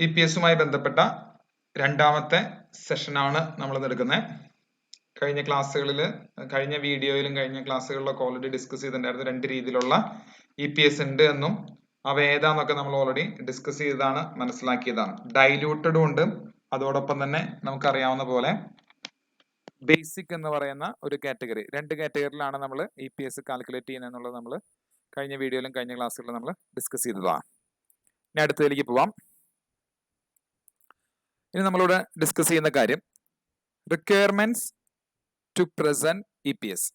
E P എസുമായി ബന്ധപ്പെട്ട രണ്ടാമത്തെ സെഷനാണ് നമ്മൾ എടുക്കുന്നത്. കഴിഞ്ഞ ക്ലാസ്സുകളിൽ, കഴിഞ്ഞ വീഡിയോയിലും കഴിഞ്ഞ ക്ലാസ്സുകളിലൊക്കെ ഓൾറെഡി ഡിസ്കസ് ചെയ്തിട്ടുണ്ടായിരുന്നു. രണ്ട് രീതിയിലുള്ള ഇ പി എസ് ഉണ്ട് എന്നും അവ ഏതാന്നൊക്കെ നമ്മൾ ഓൾറെഡി ഡിസ്കസ് ചെയ്തതാണ്, മനസ്സിലാക്കിയതാണ്. ഡൈല്യൂട്ടഡും ഉണ്ട്, അതോടൊപ്പം തന്നെ നമുക്കറിയാവുന്ന പോലെ ബേസിക് എന്ന് പറയുന്ന ഒരു കാറ്റഗറി. രണ്ട് കാറ്റഗറിയിലാണ് നമ്മൾ ഇ പി എസ് കാൽക്കുലേറ്റ് ചെയ്യുന്നത് എന്നുള്ളത് നമ്മൾ കഴിഞ്ഞ വീഡിയോയിലും കഴിഞ്ഞ ക്ലാസ്സുകളിലും നമ്മൾ ഡിസ്കസ് ചെയ്തതാണ്. ഇനി അടുത്തതിലേക്ക് പോവാം. ഇനി നമ്മളിവിടെ ഡിസ്കസ് ചെയ്യുന്ന കാര്യം requirements to present E P S.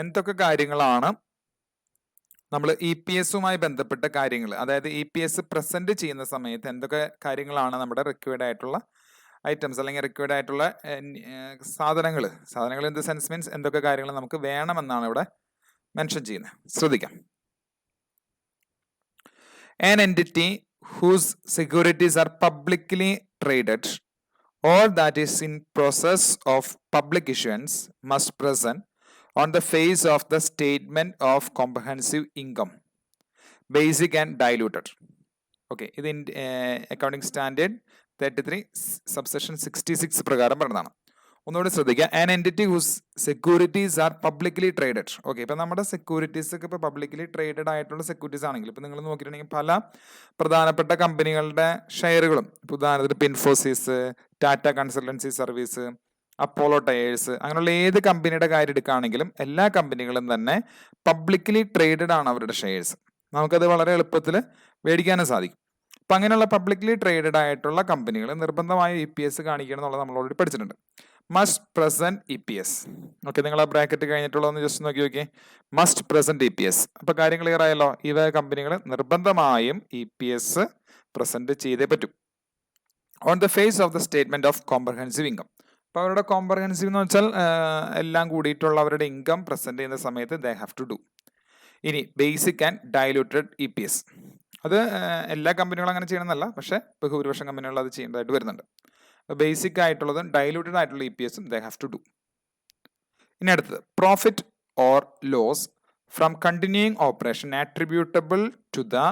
എന്തൊക്കെ കാര്യങ്ങളാണ് നമ്മൾ ഇ പി എസുമായി ബന്ധപ്പെട്ട കാര്യങ്ങൾ, അതായത് ഇ പി എസ് പ്രസന്റ് ചെയ്യുന്ന സമയത്ത് എന്തൊക്കെ കാര്യങ്ങളാണ് നമ്മുടെ റിക്വയർഡ് ആയിട്ടുള്ള ഐറ്റംസ് അല്ലെങ്കിൽ റിക്വയർഡ് ആയിട്ടുള്ള സാധനങ്ങൾ ഇൻ ദ സെൻസ് മീൻസ് എന്തൊക്കെ കാര്യങ്ങൾ നമുക്ക് വേണമെന്നാണ് ഇവിടെ മെൻഷൻ ചെയ്യുന്നത്. ശ്രദ്ധിക്കാം. An entity whose securities are publicly traded or that is in process of public issuance must present on the face of the statement of comprehensive income, basic and diluted. Okay, ഇത് accounting standard 33 subsection 66 പ്രകാരം പറഞ്ഞതാണ്. ഒന്നുകൂടി ശ്രദ്ധിക്കുക. An entity whose securities are publicly traded. Okay, ഇപ്പം നമ്മുടെ securities ഒക്കെ ഇപ്പോൾ publicly traded ആയിട്ടുള്ള സെക്യൂരിറ്റീസ് ആണെങ്കിൽ ഇപ്പം നിങ്ങൾ നോക്കിയിട്ടുണ്ടെങ്കിൽ പല പ്രധാനപ്പെട്ട കമ്പനികളുടെ ഷെയറുകളും, ഇപ്പോൾ ഉദാഹരണത്തിന് Infosys, Tata consultancy service, Apollo tyres, അങ്ങനെയുള്ള ഏത് കമ്പനിയുടെ കാര്യം എടുക്കുകയാണെങ്കിലും എല്ലാ കമ്പനികളും തന്നെ പബ്ലിക്കലി ട്രേഡഡ് ആണ് അവരുടെ ഷെയർസ്. നമുക്കത് വളരെ എളുപ്പത്തിൽ മേടിക്കാനും സാധിക്കും. അപ്പം അങ്ങനെയുള്ള പബ്ലിക്കലി ട്രേഡഡ് ആയിട്ടുള്ള കമ്പനികൾ നിർബന്ധമായും ഇ പി എസ് കാണിക്കണം എന്നുള്ളത് നമ്മൾ ഓൾറെഡി പഠിച്ചിട്ടുണ്ട്. Must present E P S. Okay, നിങ്ങൾ ആ ബ്രാക്കറ്റ് കഴിഞ്ഞിട്ടുള്ളതെന്ന് ജസ്റ്റ് നോക്കി നോക്കിയേ. Must present E P S. അപ്പൊ കാര്യം ക്ലിയർ ആയല്ലോ. ഇവ കമ്പനികൾ നിർബന്ധമായും ഇ പി എസ് പ്രസന്റ് ചെയ്തേ പറ്റൂ. On the face of the statement of comprehensive income. അപ്പൊ അവരുടെ കോംപ്രഹെൻസീവ് എന്ന് വെച്ചാൽ എല്ലാം കൂടിയിട്ടുള്ള അവരുടെ ഇൻകം പ്രസന്റ് ചെയ്യുന്ന സമയത്ത് ദേ ഹാവ് ടു ഡു. ഇനി basic and diluted E P S. അത് എല്ലാ കമ്പനികളും അങ്ങനെ ചെയ്യണമെന്നല്ല, പക്ഷേ ബഹുഭൂരിപക്ഷം കമ്പനികൾ അത് ചെയ്യേണ്ടതായിട്ട് വരുന്നുണ്ട്. ബേസിക് ആയിട്ടുള്ളതും ഡൈലൂട്ടഡ് ആയിട്ടുള്ള ഇ പി എസും ദേ ഹാവ് ടു ഡു. ഇനി അടുത്തത് profit or loss from continuing operation attributable to the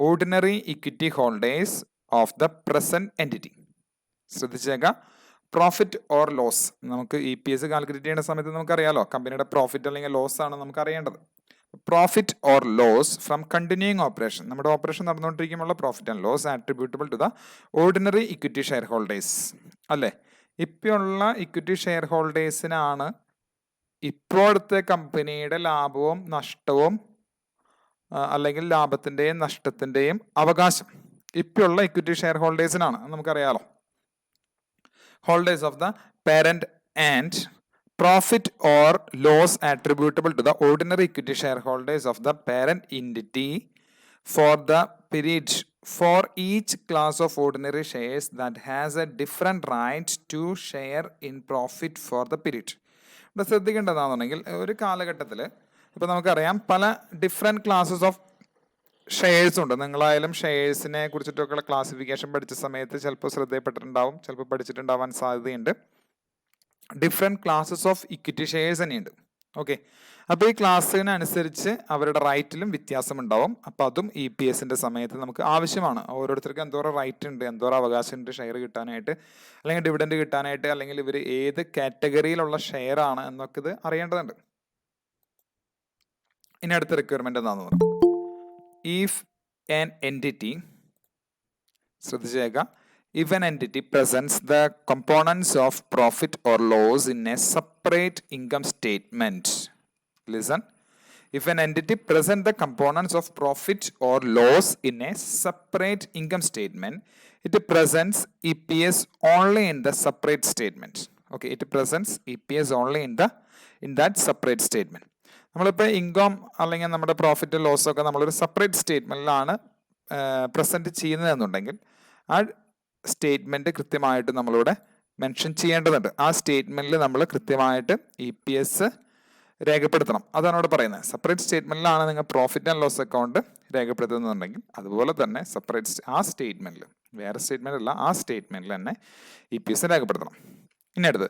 ordinary equity holders of the present entity. ശ്രദ്ധിച്ചേക്കാം. പ്രോഫിറ്റ് ഓർ ലോസ്, നമുക്ക് ഇ പി എസ് കാൽക്കുലേറ്റ് ചെയ്യുന്ന സമയത്ത് നമുക്കറിയാലോ കമ്പനിയുടെ പ്രോഫിറ്റ് അല്ലെങ്കിൽ ലോസ് ആണ് നമുക്ക് അറിയേണ്ടത്. Profit or loss from continuing operation, നമ്മുടെ ഓപ്പറേഷൻ നടന്നുകൊണ്ടിരിക്കുമ്പോൾ profit and loss attributable to the ordinary equity share holders. അല്ലേ, ഇപ്പോഴുള്ള ഇക്വിറ്റി ഷെയർ ഹോൾഡേഴ്സിനാണ് ഇപ്പോഴത്തെ കമ്പനിയുടെ ലാഭവും നഷ്ടവും അല്ലെങ്കിൽ ലാഭത്തിൻ്റെയും നഷ്ടത്തിൻ്റെയും അവകാശം ഇപ്പോഴുള്ള ഇക്വിറ്റി ഷെയർ ഹോൾഡേഴ്സിനാണ്, നമുക്കറിയാലോ. Holders of the parent and profit or loss attributable to the ordinary equity shareholders of the parent entity for the period for each class of ordinary shares that has a different right to share in profit for the period. ഇവിടെ ശ്രദ്ധിക്കേണ്ടതാണെന്നുണ്ടെങ്കിൽ ഒരു കാലഘട്ടത്തിൽ ഇപ്പോൾ നമുക്കറിയാം പല different classes of shares ഉണ്ട്. നിങ്ങളായാലും ഷെയർസിനെ കുറിച്ചിട്ടൊക്കെയുള്ള classification പഠിച്ച സമയത്ത് ചിലപ്പോൾ ശ്രദ്ധയപ്പെട്ടിട്ടുണ്ടാവും, ചിലപ്പോൾ പഠിച്ചിട്ടുണ്ടാവാൻ സാധ്യതയുണ്ട്. Different classes of equity shares തന്നെയുണ്ട്. ഓക്കെ, അപ്പോൾ ഈ ക്ലാസ്സിനനുസരിച്ച് അവരുടെ റൈറ്റിലും വ്യത്യാസം ഉണ്ടാവും. അപ്പോൾ അതും ഇ പി എസിൻ്റെ സമയത്ത് നമുക്ക് ആവശ്യമാണ്. ഓരോരുത്തർക്കും എന്തോരം റൈറ്റ് ഉണ്ട്, എന്തോരം അവകാശം ഉണ്ട് ഷെയർ കിട്ടാനായിട്ട്, അല്ലെങ്കിൽ ഡിവിഡൻഡ് കിട്ടാനായിട്ട്, അല്ലെങ്കിൽ ഇവർ ഏത് കാറ്റഗറിയിലുള്ള ഷെയർ ആണ് എന്നൊക്കെ ഇത് അറിയേണ്ടതുണ്ട്. ഇനി അടുത്ത റിക്വയർമെന്റ് എന്താണെന്ന് പറഞ്ഞു. ഇഫ് ആൻ എൻറ്റിറ്റി, ശ്രദ്ധിച്ചേക്കാം, if an entity presents the components of profit or loss in a separate income statement. Listen. If an entity presents the components of profit or loss in a separate income statement, it presents EPS only in the separate statement. Okay, it presents EPS only in that separate statement. നമ്മളിപ്പോൾ income അല്ലെങ്കിൽ നമ്മുടെ profit loss ഒക്കെ നമ്മളൊരു separate സ്റ്റേറ്റ്മെൻറ്റിലാണ് present ചെയ്യുന്നതെന്നുണ്ടെങ്കിൽ ആ statement കൃത്യമായിട്ട് നമ്മളിവിടെ mention ചെയ്യേണ്ടതുണ്ട്. ആ സ്റ്റേറ്റ്മെൻറ്റിൽ നമ്മൾ കൃത്യമായിട്ട് ഇ പി എസ് രേഖപ്പെടുത്തണം. അതാണ് ഇവിടെ പറയുന്നത്. സെപ്പറേറ്റ് സ്റ്റേറ്റ്മെൻറ്റിലാണ് നിങ്ങൾ പ്രോഫിറ്റ് ആൻഡ് ലോസ് അക്കൗണ്ട് രേഖപ്പെടുത്തുന്നുണ്ടെങ്കിൽ അതുപോലെ തന്നെ സെപ്പറേറ്റ് ആ സ്റ്റേറ്റ്മെൻറ്റിൽ, വേറെ സ്റ്റേറ്റ്മെൻ്റ് അല്ല, ആ സ്റ്റേറ്റ്മെൻറ്റിൽ തന്നെ ഇ പി എസ് രേഖപ്പെടുത്തണം. ഇനി അടുത്ത്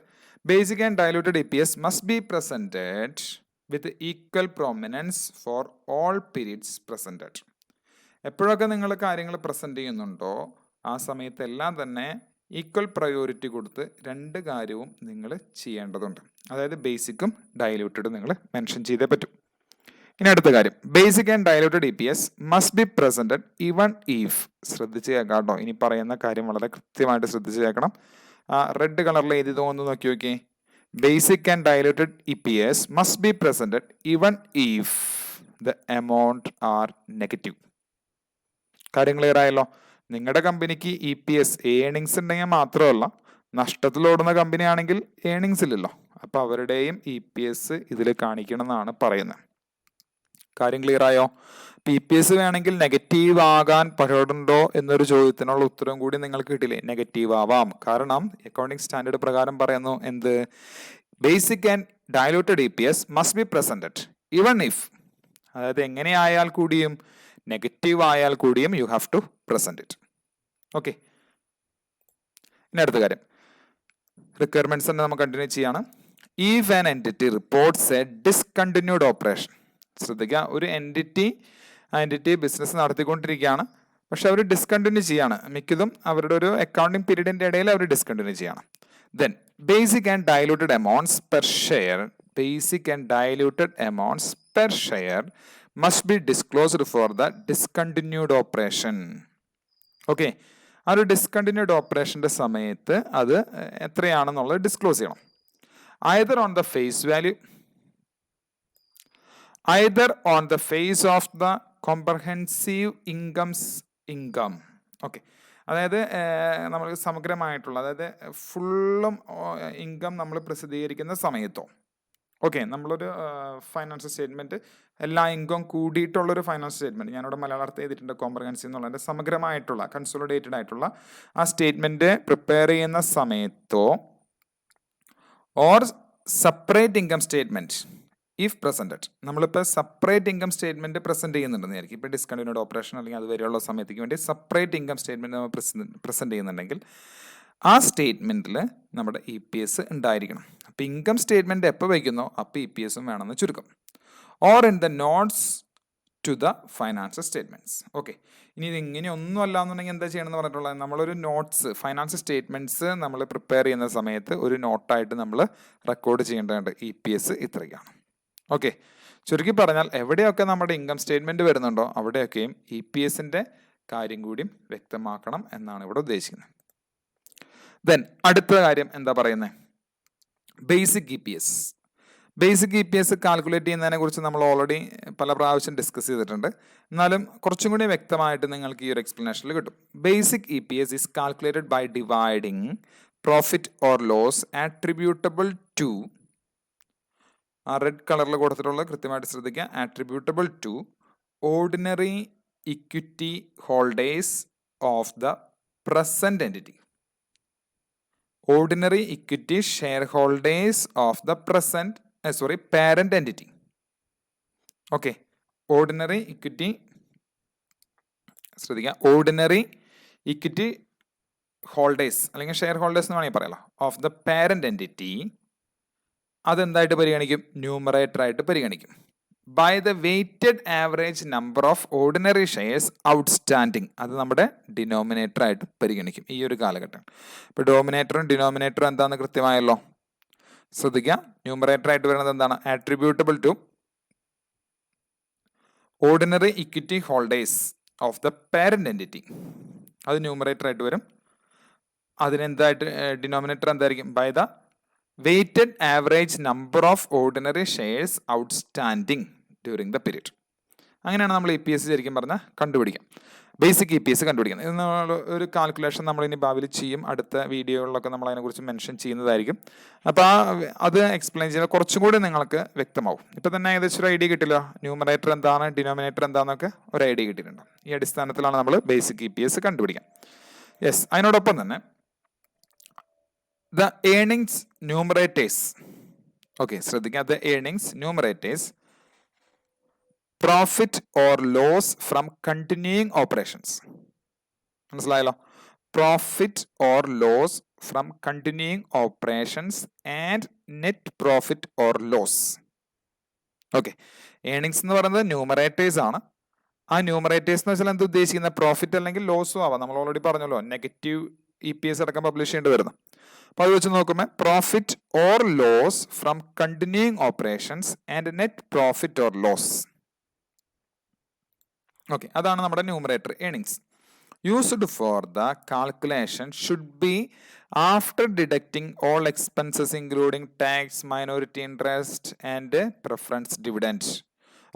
basic and diluted E P S must be presented with equal prominence for all periods presented. എപ്പോഴൊക്കെ നിങ്ങൾ കാര്യങ്ങൾ പ്രസൻറ്റ് ചെയ്യുന്നുണ്ടോ ആ സമയത്തെല്ലാം തന്നെ ഈക്വൽ പ്രയോറിറ്റി കൊടുത്ത് രണ്ട് കാര്യവും നിങ്ങൾ ചെയ്യേണ്ടതുണ്ട്. അതായത് ബേസിക്കും ഡയലൂട്ടഡും നിങ്ങൾ മെൻഷൻ ചെയ്തേ പറ്റും. ഇനി അടുത്ത കാര്യം, basic and diluted EPS must be presented even if. ശ്രദ്ധിച്ച് കേൾക്കാട്ടോ, ഇനി പറയുന്ന കാര്യം വളരെ കൃത്യമായിട്ട് ശ്രദ്ധിച്ച് കേൾക്കണം. റെഡ് കളറിൽ എഴുതി തോന്നുന്നു നോക്കി നോക്കി. Basic and diluted EPS must be presented even if the amount are negative. കാര്യം ക്ലിയർ ആയല്ലോ. നിങ്ങളുടെ കമ്പനിക്ക് EPS ഏണിങ്സ് ഉണ്ടെങ്കിൽ മാത്രമല്ല, നഷ്ടത്തിലോടുന്ന കമ്പനി ആണെങ്കിൽ ഏണിങ്സ് ഇല്ലല്ലോ. അപ്പൊ അവരുടെയും EPS ഇതിൽ കാണിക്കണം എന്നാണ് പറയുന്നത്. കാര്യം ക്ലിയർ ആയോ? EPS വേണമെങ്കിൽ നെഗറ്റീവ് ആകാൻ പാടുണ്ടോ എന്നൊരു ചോദ്യത്തിനുള്ള ഉത്തരം കൂടി നിങ്ങൾക്ക് കിട്ടില്ലേ? നെഗറ്റീവ് ആവാം. കാരണം അക്കൗണ്ടിങ് സ്റ്റാൻഡേർഡ് പ്രകാരം പറയുന്നു എന്ത്? Basic and diluted EPS must be presented even if. അതായത് എങ്ങനെയായാൽ കൂടിയും, നെഗറ്റീവ് ആയാൽ കൂടിയും you have to present it. Okay. ഇനി അടുത്ത കാര്യം, റിക്വയർമെന്റ്സ് തന്നെ നമുക്ക് കണ്ടിന്യൂ ചെയ്യാണ്. If an entity reports a discontinued operation. ശ്രദ്ധിക്കുക, ഒരു എൻറ്റിറ്റി ബിസിനസ് നടത്തിക്കൊണ്ടിരിക്കുകയാണ്, പക്ഷെ അവർ ഡിസ്കണ്ടിന്യൂ ചെയ്യാണ്. മിക്കതും അവരുടെ ഒരു അക്കൗണ്ടിങ് പീരീഡിന്റെ ഇടയിൽ അവർ ഡിസ്കണ്ടിന്യൂ ചെയ്യണം. Then basic and diluted amounts per share, basic and diluted amounts per share must be disclosed for the discontinued operation. Okay, ആ ഒരു ഡിസ്കണ്ടിന്യൂഡ് ഓപ്പറേഷന്റെ സമയത്ത് അത് എത്രയാണെന്നുള്ളത് ഡിസ്ക്ലോസ് ചെയ്യണം. either on the face of the comprehensive income. Okay, അതായത് നമ്മൾ സമഗ്രമായിട്ടുള്ള, അതായത് ഫുള്ളും income നമ്മൾ പ്രസിദ്ധീകരിക്കുന്ന സമയത്തോ. ഓക്കെ, നമ്മളൊരു ഫൈനാൻഷ്യൽ സ്റ്റേറ്റ്മെന്റ്, എല്ലാ ഇൻകം കൂടിയിട്ടുള്ളൊരു ഫൈനാൻഷ്യൽ സ്റ്റേറ്റ്മെന്റ്, ഞാനിവിടെ മലയാളത്തിൽ എഴുതിയിട്ടുണ്ട് കോംപ്രഹെൻസീവ് എന്നുള്ളതിന്റെ സമഗ്രമായിട്ടുള്ള കൺസോളിഡേറ്റഡ് ആയിട്ടുള്ള ആ സ്റ്റേറ്റ്മെന്റ് പ്രിപ്പയർ ചെയ്യുന്ന സമയത്തോ, or separate income statement if presented. നമ്മളിപ്പോൾ സെപ്പറേറ്റ് ഇൻകം സ്റ്റേറ്റ്മെന്റ് പ്രസന്റ് ചെയ്യുന്നുണ്ടെന്ന് വിചാരിക്കും. ഇപ്പോൾ ഡിസ്കണ്ടിന്യൂഡ് ഓപ്പറേഷൻ അല്ലെങ്കിൽ അതുവരെയുള്ള സമയത്തേക്ക് വേണ്ടി സെപ്പറേറ്റ് ഇൻകം സ്റ്റേറ്റ്മെന്റ് നമ്മൾ പ്രസന്റ് ചെയ്യുന്നുണ്ടെങ്കിൽ ആ സ്റ്റേറ്റ്മെന്റിൽ നമ്മുടെ EPS ഉണ്ടായിരിക്കണം. അപ്പോൾ ഇൻകം സ്റ്റേറ്റ്മെന്റ് എപ്പോൾ വയ്ക്കുന്നോ അപ്പോൾ EPSും വേണമെന്ന് ചുരുക്കം. Or in the notes to the financial statements. Okay, ഇനി ഇത് ഇങ്ങനെ ഒന്നും അല്ല എന്നുണ്ടെങ്കിൽ എന്താ ചെയ്യണമെന്ന് പറഞ്ഞിട്ടുള്ളത്, നമ്മളൊരു നോട്ട്സ്, ഫൈനാൻഷ്യൽ സ്റ്റേറ്റ്മെന്റ്സ് നമ്മൾ പ്രിപ്പയർ ചെയ്യുന്ന സമയത്ത് ഒരു നോട്ടായിട്ട് നമ്മൾ റെക്കോർഡ് ചെയ്യേണ്ടതുണ്ട്. EPS ഇത്രയാണ്. ഓക്കെ, ചുരുക്കി പറഞ്ഞാൽ എവിടെയൊക്കെ നമ്മുടെ ഇൻകം സ്റ്റേറ്റ്മെന്റ് വരുന്നുണ്ടോ അവിടെയൊക്കെയും EPSന്റെ കാര്യം കൂടിയും വ്യക്തമാക്കണം എന്നാണ് ഇവിടെ ഉദ്ദേശിക്കുന്നത്. ദെൻ അടുത്ത കാര്യം എന്താ പറയുന്നത്? Basic EPS. Basic EPS calculate ചെയ്യുന്നതിനെ കുറിച്ച് നമ്മൾ ഓൾറെഡി പല പ്രാവശ്യം ഡിസ്കസ് ചെയ്തിട്ടുണ്ട്. എന്നാലും കുറച്ചും കൂടി വ്യക്തമായിട്ട് നിങ്ങൾക്ക് ഈ ഒരു എക്സ്പ്ലനേഷനിൽ കിട്ടും. Basic EPS is calculated by dividing profit or loss attributable to, ആ റെഡ് കളറിൽ കൊടുത്തിട്ടുള്ളത് കൃത്യമായിട്ട് ശ്രദ്ധിക്കുക, attributable to ordinary equity holders of the present entity. Ordinary equity share holders of the parent entity. Okay, ordinary equity, ശ്രദ്ധിക്കുക, ordinary equity holders അല്ലെങ്കിൽ share holders എന്ന് വേണമെങ്കിൽ പറയാലോ, ഓഫ് ദ പാരന്റ് എൻറ്റിറ്റി. അതെന്തായിട്ട് പരിഗണിക്കും? ന്യൂമറേറ്റർ ആയിട്ട് പരിഗണിക്കും. By the weighted average number of ordinary shares outstanding. അത് നമ്മുടെ ഡിനോമിനേറ്റർ ആയിട്ട് പരിഗണിക്കും ഈ ഒരു കാലഘട്ടം. ഇപ്പോൾ ഡോമിനേറ്ററും ഡിനോമിനേറ്ററും എന്താണെന്ന് കൃത്യമായല്ലോ. ശ്രദ്ധിക്കുക, ന്യൂമറേറ്റർ ആയിട്ട് വരുന്നത് എന്താണ്? Attributable to ordinary equity holders of the parent entity. അത് ന്യൂമറേറ്റർ ആയിട്ട് വരും. അതിനെന്തായിട്ട് ഡിനോമിനേറ്റർ എന്തായിരിക്കും? By the weighted average number of ordinary shares outstanding during the period. അങ്ങനെയാണ് നമ്മൾ EPS ശരിക്കും പറഞ്ഞാൽ കണ്ടുപിടിക്കാം, ബേസിക് EPS കണ്ടുപിടിക്കുന്നത്. ഇത് നമ്മൾ ഒരു കാൽക്കുലേഷൻ നമ്മൾ ഇനി ഭാവിയിൽ ചെയ്യും, അടുത്ത വീഡിയോകളിലൊക്കെ നമ്മൾ അതിനെക്കുറിച്ച് മെൻഷൻ ചെയ്യുന്നതായിരിക്കും. അപ്പോൾ അത് എക്സ്പ്ലെയിൻ ചെയ്യുന്നത് കുറച്ചും കൂടി നിങ്ങൾക്ക് വ്യക്തമാവും. ഇപ്പം തന്നെ ഏകദേശം ഒരു ഐഡിയ കിട്ടില്ല, ന്യൂമറേറ്റർ എന്താണ്, ഡിനോമിനേറ്റർ എന്താണെന്നൊക്കെ ഒരു ഐഡിയ കിട്ടിയിട്ടുണ്ട്. ഈ അടിസ്ഥാനത്തിലാണ് നമ്മൾ ബേസിക് EPS കണ്ടുപിടിക്കാം. യെസ്, അതിനോടൊപ്പം തന്നെ the earnings numerators. Okay, ശ്രദ്ധിക്കുക, the earnings numerators profit or loss from continuing operations. മനസ്സിലായല്ലോ? Profit or loss from continuing operations and net profit or loss. Okay, earnings എന്ന് പറയുന്നത് ന്യൂമറേറ്റേഴ്സ് ആണ്. ആ ന്യൂമറേറ്റേഴ്സ് എന്ന് വെച്ചാൽ എന്ത് ഉദ്ദേശിക്കുന്ന പ്രോഫിറ്റ് അല്ലെങ്കിൽ ലോസും ആവാം. നമ്മൾ ഓൾറെഡി പറഞ്ഞല്ലോ നെഗറ്റീവ് EPS അടക്കം പബ്ലിഷ് ചെയ്യേണ്ടി വരുന്നു. അപ്പോൾ അത് വെച്ച് നോക്കുമ്പോൾ profit or loss from continuing operations and net profit or loss. Okay, അതാണ് നമ്മുടെ numerator earnings. Used for the calculation should be after deducting all expenses including tax, minority interest and preference dividend.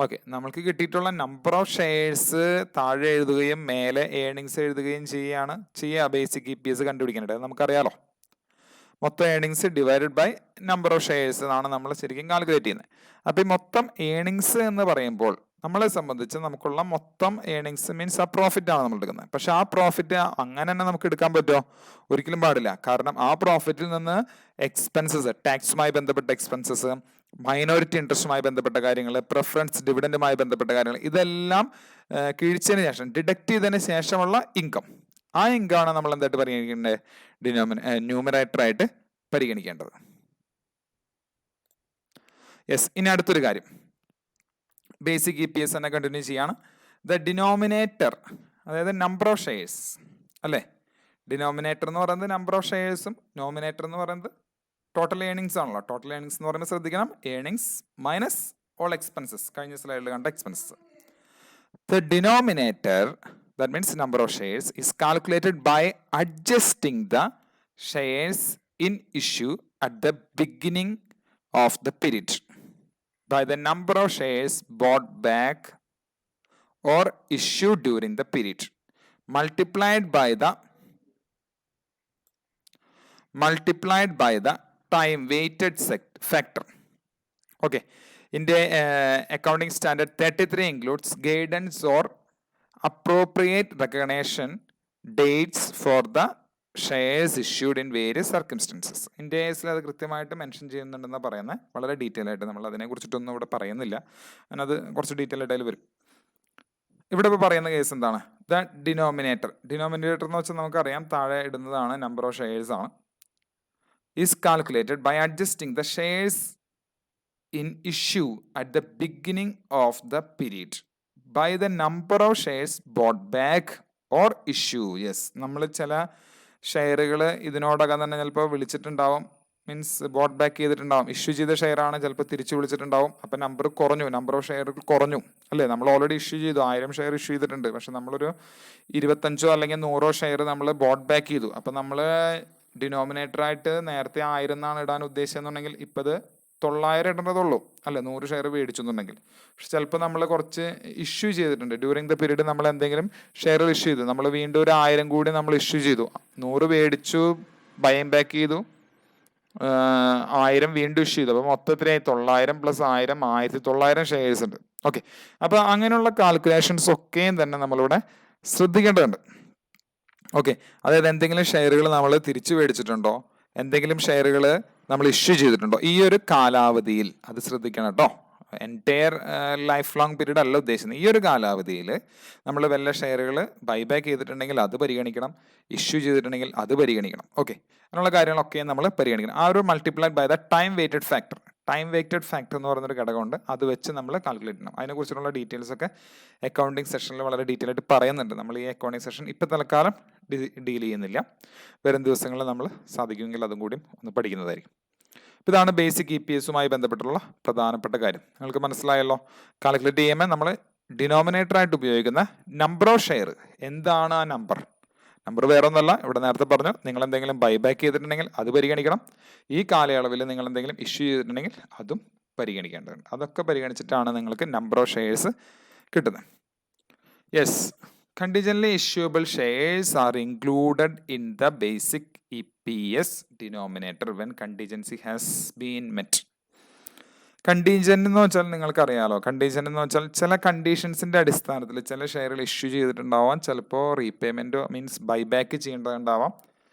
Okay, നമ്മൾക്ക് കിട്ടിയിട്ടുള്ള number of shares താഴെ എഴുതുകയും മേലെ earnings എഴുതുകയും ചെയ്യുക basic EPS കണ്ടുപിടിക്കാനായിട്ട്. നമുക്കറിയാലോ, മൊത്തം earnings divided by number of shares എന്നാണ് നമ്മൾ ശരിക്കും കാൽക്കുലേറ്റ് ചെയ്യുന്നത്. അപ്പോൾ ഈ മൊത്തം ഏണിങ്സ് എന്ന് പറയുമ്പോൾ നമ്മളെ സംബന്ധിച്ച് നമുക്കുള്ള മൊത്തം ഏണിങ്സ് മീൻസ് ആ പ്രോഫിറ്റ് ആണ് നമ്മൾ എടുക്കുന്നത്. പക്ഷെ ആ പ്രോഫിറ്റ് അങ്ങനെ തന്നെ നമുക്ക് എടുക്കാൻ പറ്റുമോ? ഒരിക്കലും പാടില്ല. കാരണം ആ പ്രോഫിറ്റിൽ നിന്ന് എക്സ്പെൻസസ്, ടാക്സുമായി ബന്ധപ്പെട്ട എക്സ്പെൻസസ്, മൈനോറിറ്റി ഇൻട്രസ്റ്റുമായി ബന്ധപ്പെട്ട കാര്യങ്ങൾ, പ്രിഫറൻസ് ഡിവിഡൻറ്റുമായി ബന്ധപ്പെട്ട കാര്യങ്ങൾ, ഇതെല്ലാം കിഴിച്ചതിന് ശേഷം ഡിഡക്റ്റ് ചെയ്തതിന് ശേഷമുള്ള ഇൻകം, ആ ഇൻകമാണ് നമ്മൾ എന്തായിട്ട് പരിഗണിക്കേണ്ടത്? ന്യൂമറേറ്റർ ആയിട്ട് പരിഗണിക്കേണ്ടത്. യെസ്, ഇനി അടുത്തൊരു കാര്യം, ബേസിക് EPS തന്നെ കണ്ടിന്യൂ ചെയ്യാണ്. ദ ഡിനോമിനേറ്റർ, അതായത് നമ്പർ ഓഫ് ഷെയർസ് അല്ലേ? ഡിനോമിനേറ്റർ എന്ന് പറയുന്നത് നമ്പർ ഓഫ് ഷെയർസും നോമിനേറ്റർ എന്ന് പറയുന്നത് ടോട്ടൽ ഏണിങ്സ് ആണല്ലോ. ടോട്ടൽ ഏണിങ്സ് എന്ന് പറയുമ്പോൾ ശ്രദ്ധിക്കണം, ഏണിങ്സ് മൈനസ് ഓൾ എക്സ്പെൻസസ്, കഴിഞ്ഞ സ്ലൈഡിൽ കണ്ട expenses. The denominator, that means number of shares, is calculated by adjusting the shares in issue at the beginning of the period by the number of shares bought back or issued during the period multiplied by the time weighted factor. Okay, in the accounting standard 33 includes guidance or appropriate recognition dates for the shares issued in various circumstances. ഇന്ത്യയിൽ അത് കൃത്യമായിട്ട് mention ചെയ്യുന്നുണ്ടെന്ന് പറയുന്നത്, വളരെ detail ആയിട്ട്. നമ്മൾ അതിനെക്കുറിച്ചിട്ടൊന്നും ഇവിടെ പറയുന്നില്ല, അത് കുറച്ച് ഡീറ്റെയിൽ ആയിട്ട് അതിൽ വരും. ഇവിടെ ഇപ്പോൾ പറയുന്ന കേസ് എന്താണ്? ദ ഡിനോമിനേറ്റർ എന്ന് വെച്ചാൽ നമുക്കറിയാം താഴെ ഇടുന്നതാണ്, നമ്പർ ഓഫ് ഷെയർസ് ആണ്. Is calculated by adjusting the shares in issue at the beginning of the period by the number of shares bought back or issue. Yes, നമ്മൾ ചില ഷെയറുകൾ ഇതിനോടകം തന്നെ ചിലപ്പോൾ വിളിച്ചിട്ടുണ്ടാവും, മീൻസ് ബോട്ട് ബാക്ക് ചെയ്തിട്ടുണ്ടാവും. ഇഷ്യൂ ചെയ്ത ഷെയറാണ് ചിലപ്പോൾ തിരിച്ചു വിളിച്ചിട്ടുണ്ടാവും. അപ്പം നമ്പർ കുറഞ്ഞു, നമ്പർ ഓഫ് ഷെയറുകൾ കുറഞ്ഞു അല്ലേ? നമ്മൾ ഓൾറെഡി ഇഷ്യൂ ചെയ്തു, 1000 ഷെയർ ഇഷ്യൂ ചെയ്തിട്ടുണ്ട്. പക്ഷെ നമ്മളൊരു 25 അല്ലെങ്കിൽ 100 ഷെയർ നമ്മൾ ബോട്ട് ബാക്ക് ചെയ്തു. അപ്പം നമ്മൾ ഡിനോമിനേറ്ററായിട്ട് നേരത്തെ 1000 എന്നാണ് ഇടാൻ ഉദ്ദേശിച്ചെന്നുണ്ടെങ്കിൽ ഇപ്പം അത് 900 ഇടേണ്ടതുള്ളൂ അല്ലേ? 100 ഷെയർ മേടിച്ചു എന്നുണ്ടെങ്കിൽ. പക്ഷെ ചിലപ്പോൾ നമ്മൾ കുറച്ച് ഇഷ്യൂ ചെയ്തിട്ടുണ്ട് ഡ്യൂറിങ് ദ പീരീഡ്, നമ്മൾ എന്തെങ്കിലും ഷെയർ ഇഷ്യൂ ചെയ്തു, നമ്മൾ വീണ്ടും ഒരു 1000 കൂടി നമ്മൾ ഇഷ്യൂ ചെയ്തു. 100 മേടിച്ചു, ബൈം ബാക്ക് ചെയ്തു, 1000 വീണ്ടും ഇഷ്യൂ ചെയ്തു. അപ്പോൾ മൊത്തത്തിലായി 900 + 1000 1900 ഷെയർസ് ഉണ്ട്. ഓക്കെ, അപ്പോൾ അങ്ങനെയുള്ള കാൽക്കുലേഷൻസ് ഒക്കെയും തന്നെ നമ്മളിവിടെ ശ്രദ്ധിക്കേണ്ടതുണ്ട്. ഓക്കെ, അതായത് എന്തെങ്കിലും ഷെയറുകൾ നമ്മൾ തിരിച്ചു മേടിച്ചിട്ടുണ്ടോ, എന്തെങ്കിലും ഷെയറുകൾ നമ്മൾ ഇഷ്യൂ ചെയ്തിട്ടുണ്ടോ, ഈ ഒരു കാലാവധിയിൽ അത് ശ്രദ്ധിക്കണം കേട്ടോ. എൻറ്റയർ ലൈഫ് ലോങ് പീരീഡ് അല്ല ഉദ്ദേശിക്കുന്നത്. ഈ ഒരു കാലാവധിയിൽ നമ്മൾ വല്ല ഷെയറുകൾ ബൈബാക്ക് ചെയ്തിട്ടുണ്ടെങ്കിൽ അത് പരിഗണിക്കണം, ഇഷ്യൂ ചെയ്തിട്ടുണ്ടെങ്കിൽ അത് പരിഗണിക്കണം. ഓക്കെ, അങ്ങനെയുള്ള കാര്യങ്ങളൊക്കെ നമ്മൾ പരിഗണിക്കണം. ആ ഒരു multiplied by the time weighted factor. Time weighted factor എന്ന് പറയുന്നൊരു ഘടകമുണ്ട്, അത് വെച്ച് നമ്മൾ കാൽക്കുലേറ്റ് ചെയ്യണം. അതിനെക്കുറിച്ചുള്ള ഡീറ്റെയിൽസ് ഒക്കെ അക്കൗണ്ടിങ് സെഷനിൽ വളരെ ഡീറ്റെയിൽ ആയിട്ട് പറയുന്നുണ്ട്. നമ്മൾ ഈ അക്കൗണ്ടിങ് സെഷൻ ഇപ്പോൾ തൽക്കാലം ഡീൽ ചെയ്യുന്നില്ല, വരും ദിവസങ്ങളിൽ നമ്മൾ സാധിക്കുമെങ്കിൽ അതും കൂടി ഒന്ന് പഠിക്കുന്നതായിരിക്കും. അപ്പോൾ ഇതാണ് ബേസിക് EPSുമായി ബന്ധപ്പെട്ടുള്ള പ്രധാനപ്പെട്ട കാര്യം. നിങ്ങൾക്ക് മനസ്സിലായല്ലോ. കാൽക്കുലേറ്റ് ചെയ്യുമ്പോൾ നമ്മൾ ഡിനോമിനേറ്ററായിട്ട് ഉപയോഗിക്കുന്ന നമ്പർ ഓഫ് ഷെയർ, എന്താണ് ആ നമ്പർ വേറെ ഒന്നല്ല, ഇവിടെ നേരത്തെ പറഞ്ഞു, നിങ്ങൾ എന്തെങ്കിലും ബൈബാക്ക് ചെയ്തിട്ടുണ്ടെങ്കിൽ അത് പരിഗണിക്കണം. ഈ കാലയളവിൽ നിങ്ങൾ എന്തെങ്കിലും ഇഷ്യൂ ചെയ്തിട്ടുണ്ടെങ്കിൽ അതും പരിഗണിക്കേണ്ടതുണ്ട്. അതൊക്കെ പരിഗണിച്ചിട്ടാണ് നിങ്ങൾക്ക് നമ്പർ ഓഫ് ഷെയർസ് കിട്ടുന്നത്. Yes, contingently issuable shares are included in the basic EPS denominator when contingency has been met. Contingent എന്ന് വെച്ചാൽ നിങ്ങൾക്കറിയാലോ, കണ്ടീജന്റ് എന്ന് വെച്ചാൽ ചില കണ്ടീഷൻസിന്റെ അടിസ്ഥാനത്തിൽ ചില ഷെയറുകൾ ഇഷ്യൂ ചെയ്തിട്ടുണ്ടാവാം, ചിലപ്പോൾ റീപേയ്മെന്റ് മീൻസ് ബൈബാക്ക് ചെയ്യേണ്ടതുണ്ടാവാം,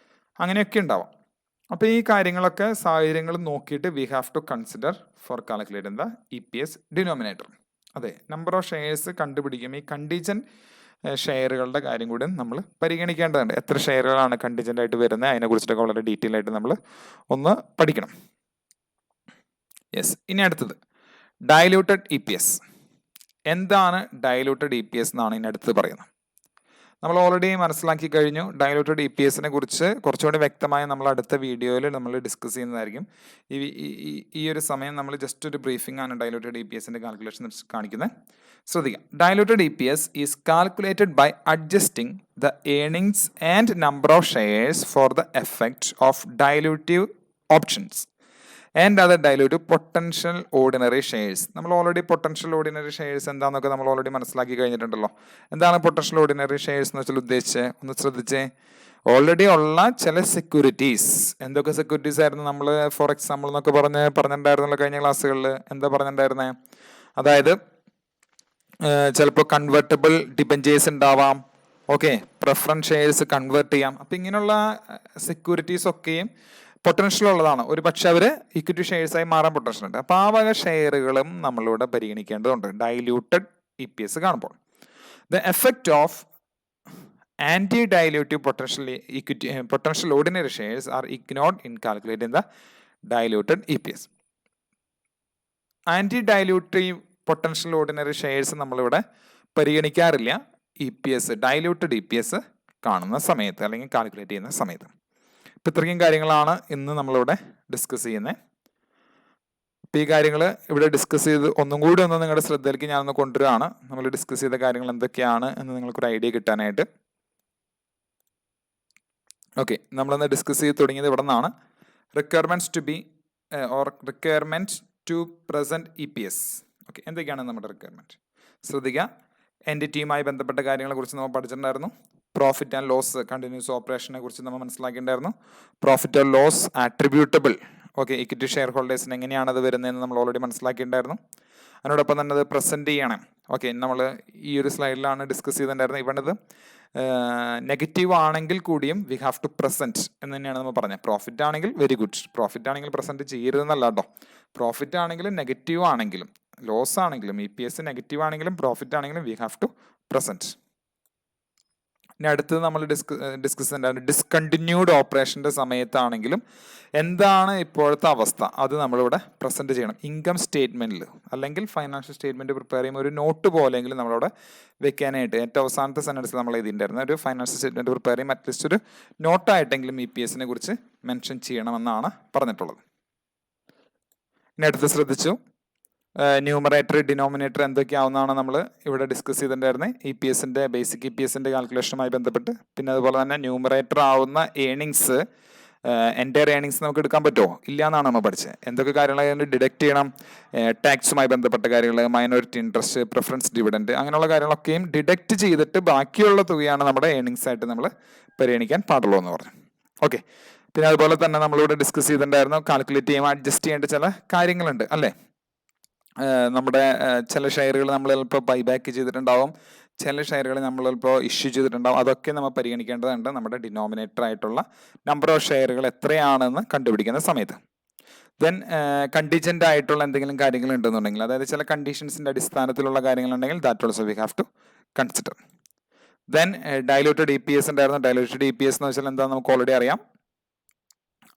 അങ്ങനെയൊക്കെ ഉണ്ടാവാം. അപ്പോൾ ഈ കാര്യങ്ങളൊക്കെ സാഹചര്യങ്ങൾ നോക്കിയിട്ട് we have to consider for calculating the EPS denominator. അതെ, നമ്പർ ഓഫ് ഷെയർസ് കണ്ടുപിടിക്കും. ഈ കണ്ടീജന്റ് ഷെയറുകളുടെ കാര്യം കൂടി നമ്മൾ പരിഗണിക്കേണ്ടതുണ്ട്. എത്ര ഷെയറുകളാണ് കണ്ടിജന്റ് ആയിട്ട് വരുന്നത്, അതിനെക്കുറിച്ചിട്ടൊക്കെ വളരെ ഡീറ്റെയിൽ ആയിട്ട് നമ്മൾ ഒന്ന് പഠിക്കണം. യെസ്, ഇനി അടുത്തത് ഡയലൂട്ടഡ് EPS. എന്താണ് ഡയലൂട്ടഡ് EPS എന്നാണ് ഇതിനടുത്ത് പറയുന്നത്. നമ്മൾ ഓൾറെഡി മനസ്സിലാക്കി കഴിഞ്ഞു. ഡയലൂട്ടഡ് EPSനെ കുറിച്ച് കുറച്ചുകൂടി വ്യക്തമായി നമ്മൾ അടുത്ത വീഡിയോയിൽ നമ്മൾ ഡിസ്കസ് ചെയ്യുന്നതായിരിക്കും. ഈ ഒരു സമയം നമ്മൾ ജസ്റ്റ് ഒരു ബ്രീഫിംഗ് ആണ് ഡയലൂട്ടഡ് EPSന്റെ കാൽക്കുലേഷൻ കാണിക്കുന്നത്. ശ്രദ്ധിക്കാം. Diluted EPS is calculated by adjusting the earnings and number of shares for the effect of dilutive options and other dilutive potential ordinary shares. നമ്മൾ ഓൾറെഡി പൊട്ടൻഷ്യൽ ഓർഡിനറി ഷെയർസ് എന്താണെന്നൊക്കെ നമ്മൾ already മനസ്സിലാക്കി കഴിഞ്ഞിട്ടുണ്ടല്ലോ. എന്താണ് potential ordinary shares എന്ന് വെച്ചാൽ ഉദ്ദേശിച്ച് ഒന്ന് ശ്രദ്ധിച്ചേ. ഓൾറെഡി ഉള്ള ചില സെക്യൂരിറ്റീസ്, എന്തൊക്കെ സെക്യൂരിറ്റീസ് ആയിരുന്നു നമ്മൾ ഫോർ എക്സാമ്പിൾ എന്നൊക്കെ പറഞ്ഞിട്ടുണ്ടായിരുന്നല്ലോ കഴിഞ്ഞ ക്ലാസ്സുകളിൽ. എന്താ പറഞ്ഞിട്ടുണ്ടായിരുന്നേ? അതായത് ചിലപ്പോൾ കൺവേർട്ടബിൾ ഡിബഞ്ചേഴ്സ് ഉണ്ടാവാം, ഓക്കെ, പ്രിഫറൻസ് ഷെയർസ് കൺവേർട്ട് ചെയ്യാം. അപ്പം ഇങ്ങനെയുള്ള സെക്യൂരിറ്റീസ് ഒക്കെയും പൊട്ടൻഷ്യൽ ഉള്ളതാണ്. ഒരു പക്ഷെ അവർ ഇക്വിറ്റി ഷെയർസായി മാറാൻ പൊട്ടൻഷ്യൽ ഉണ്ട്. അപ്പോൾ ആ വക ഷെയറുകളും നമ്മളിവിടെ പരിഗണിക്കേണ്ടതുണ്ട് ഡൈല്യൂട്ടഡ് EPS കാണുമ്പോൾ. The effect of anti dilutive potential ordinary shares are ignored in calculating the diluted EPS. Anti dilutive potential ordinary shares നമ്മളിവിടെ പരിഗണിക്കാറില്ല EPS, ഡൈല്യൂട്ടഡ് EPS കാണുന്ന സമയത്ത് അല്ലെങ്കിൽ കാൽക്കുലേറ്റ് ചെയ്യുന്ന സമയത്ത്. ഇപ്പം ഇത്രയും കാര്യങ്ങളാണ് ഇന്ന് നമ്മളിവിടെ ഡിസ്കസ് ചെയ്യുന്നത്. അപ്പോൾ ഈ കാര്യങ്ങൾ ഇവിടെ ഡിസ്കസ് ചെയ്ത് ഒന്നും കൂടി നിങ്ങളുടെ ശ്രദ്ധയിലേക്ക് ഞാനൊന്ന് കൊണ്ടുവരികയാണ്. നമ്മൾ ഡിസ്കസ് ചെയ്ത കാര്യങ്ങൾ എന്തൊക്കെയാണ് എന്ന് നിങ്ങൾക്കൊരു ഐഡിയ കിട്ടാനായിട്ട്. ഓക്കെ, നമ്മളൊന്ന് ഡിസ്കസ് ചെയ്ത് തുടങ്ങിയത് ഇവിടെ നിന്നാണ്. Requirements to be or requirement to present EPS. Okay, എന്തൊക്കെയാണ് നമ്മുടെ റിക്വയർമെൻറ്റ്? ശ്രദ്ധിക്കുക. എൻറ്റിറ്റിയുമായി ബന്ധപ്പെട്ട കാര്യങ്ങളെക്കുറിച്ച് നമ്മൾ പഠിച്ചിട്ടുണ്ടായിരുന്നു. പ്രോഫിറ്റ് ആൻഡ് ലോസ് കണ്ടിന്യൂസ് ഓപ്പറേഷനെ കുറിച്ച് നമ്മൾ മനസ്സിലാക്കിയിട്ടുണ്ടായിരുന്നു. Profit or loss attributable, okay, equity share ഹോൾഡേഴ്സിന് എങ്ങനെയാണ് അത് വരുന്നതെന്ന് നമ്മൾ ഓൾറെഡി മനസ്സിലാക്കിയിട്ടുണ്ടായിരുന്നു. അതിനോടൊപ്പം തന്നെ അത് പ്രസൻറ്റ് ചെയ്യണം. ഓക്കെ, നമ്മൾ ഈ ഒരു സ്ലൈഡിലാണ് ഡിസ്കസ് ചെയ്തിട്ടുണ്ടായിരുന്നത്. ഇവിടത് നെഗറ്റീവ് ആണെങ്കിൽ കൂടിയും വി ഹാവ് ടു പ്രസൻറ്റ് എന്ന് തന്നെയാണ് നമ്മൾ പറഞ്ഞത്. പ്രോഫിറ്റ് ആണെങ്കിൽ വെരി ഗുഡ്, പ്രോഫിറ്റ് ആണെങ്കിൽ പ്രസൻറ്റ് ചെയ്യരുതെന്നല്ല കേട്ടോ. പ്രോഫിറ്റ് ആണെങ്കിലും നെഗറ്റീവ് ആണെങ്കിലും ലോസ് ആണെങ്കിലും EPS നെഗറ്റീവ് ആണെങ്കിലും പ്രോഫിറ്റ് ആണെങ്കിലും വി ഹാവ് ടു പ്രസൻറ്റ്. ഇനി അടുത്തത് നമ്മൾ ഡിസ്കസ് ചെയ്യേണ്ടത് ഡിസ്കണ്ടിന്യൂഡ് ഓപ്പറേഷൻ്റെ സമയത്താണെങ്കിലും എന്താണ് ഇപ്പോഴത്തെ അവസ്ഥ അത് നമ്മളിവിടെ പ്രസൻറ്റ് ചെയ്യണം. ഇൻകം സ്റ്റേറ്റ്മെൻറ്റിൽ അല്ലെങ്കിൽ ഫൈനാൻഷ്യൽ സ്റ്റേറ്റ്മെൻറ്റ് പ്രിപ്പയർ ചെയ്യുമ്പോൾ ഒരു നോട്ട് പോലെയെങ്കിലും നമ്മളിവിടെ വെക്കാനായിട്ട് ഏറ്റവും അവസാനത്തെ സെൻറ്റൻസിൽ നമ്മൾ എഴുതിയിട്ടുണ്ടായിരുന്നു. ഒരു ഫൈനാൻഷ്യൽ സ്റ്റേറ്റ്മെൻറ്റ് പ്രിപ്പയർ ചെയ്യുമ്പോൾ അറ്റ്ലീസ്റ്റ് ഒരു നോട്ടായിട്ടെങ്കിലും EPSനെ കുറിച്ച് മെൻഷൻ ചെയ്യണമെന്നാണ് പറഞ്ഞിട്ടുള്ളത്. ഇനി അടുത്ത് ശ്രദ്ധിച്ചു. ന്യൂമറേറ്റർ ഡിനോമിനേറ്റർ എന്തൊക്കെയാവുന്നതാണ് നമ്മൾ ഇവിടെ ഡിസ്കസ് ചെയ്തിട്ടുണ്ടായിരുന്നത്. EPSൻ്റെ ബേസിക് EPSൻ്റെ കാൽക്കുലേഷനുമായി ബന്ധപ്പെട്ട്. പിന്നെ അതുപോലെ തന്നെ ന്യൂമറേറ്റർ ആവുന്ന ഏണിങ്സ്, എൻ്റയർ ഏണിങ്സ് നമുക്ക് എടുക്കാൻ പറ്റുമോ? ഇല്ല എന്നാണ് നമ്മൾ പഠിച്ചത്. എന്തൊക്കെ കാര്യങ്ങൾ ഡിഡക്റ്റ് ചെയ്യണം? ടാക്സുമായി ബന്ധപ്പെട്ട കാര്യങ്ങൾ, മൈനോറിറ്റി ഇൻട്രസ്റ്റ്, പ്രിഫറൻസ് ഡിവിഡൻറ്റ്, അങ്ങനെയുള്ള കാര്യങ്ങളൊക്കെയും ഡിഡക്റ്റ് ചെയ്തിട്ട് ബാക്കിയുള്ള തുകയാണ് നമ്മുടെ ഏണിങ്സ് ആയിട്ട് നമ്മൾ പരിഗണിക്കാൻ പാടുള്ളൂ എന്ന് പറഞ്ഞു. ഓക്കെ, പിന്നെ അതുപോലെ തന്നെ നമ്മളിവിടെ ഡിസ്കസ് ചെയ്തിട്ടുണ്ടായിരുന്നു കാൽക്കുലേറ്റ് ചെയ്യുമ്പോൾ അഡ്ജസ്റ്റ് ചെയ്യേണ്ട ചില കാര്യങ്ങളുണ്ട് അല്ലേ. നമ്മുടെ ചില ഷെയറുകൾ നമ്മൾ ചിലപ്പോൾ ബൈബാക്ക് ചെയ്തിട്ടുണ്ടാവും, ചില ഷെയറുകൾ നമ്മൾ ചിലപ്പോൾ ഇഷ്യൂ ചെയ്തിട്ടുണ്ടാവും. അതൊക്കെ നമ്മൾ പരിഗണിക്കേണ്ടതുണ്ട് നമ്മുടെ ഡിനോമിനേറ്റർ ആയിട്ടുള്ള നമ്പർ ഓഫ് ഷെയറുകൾ എത്രയാണെന്ന് കണ്ടുപിടിക്കുന്ന സമയത്ത്. ദെൻ കണ്ടീജൻ്റ് ആയിട്ടുള്ള എന്തെങ്കിലും കാര്യങ്ങൾ ഉണ്ടെന്നുണ്ടെങ്കിൽ, അതായത് ചില കണ്ടീഷൻസിൻ്റെ അടിസ്ഥാനത്തിലുള്ള കാര്യങ്ങളുണ്ടെങ്കിൽ that also we have to consider. Then diluted EPS ഉണ്ടായിരുന്നു. ഡൈലൂട്ടഡ് EPS എന്ന് വെച്ചാൽ എന്താണെന്ന് നമുക്ക് ഓൾറെഡി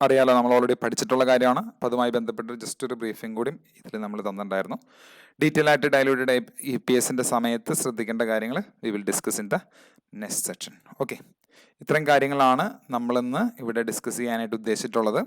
അറിയാലോ, നമ്മൾ ഓൾറെഡി പഠിച്ചിട്ടുള്ള കാര്യമാണ്. അപ്പോൾ അതുമായി ബന്ധപ്പെട്ട് ജസ്റ്റ് ഒരു ബ്രീഫിംഗ് കൂടി ഇതിൽ നമ്മൾ തന്നിട്ടുണ്ടായിരുന്നു. ഡീറ്റെയിൽ ആയിട്ട് ഡൈലൂട്ടഡ് EPSൻ്റെ സമയത്ത് ശ്രദ്ധിക്കേണ്ട കാര്യങ്ങൾ we will discuss in the next section. Okay, ഇത്രയും കാര്യങ്ങളാണ് നമ്മളിന്ന് ഇവിടെ ഡിസ്കസ് ചെയ്യാനായിട്ട് ഉദ്ദേശിച്ചിട്ടുള്ളത്.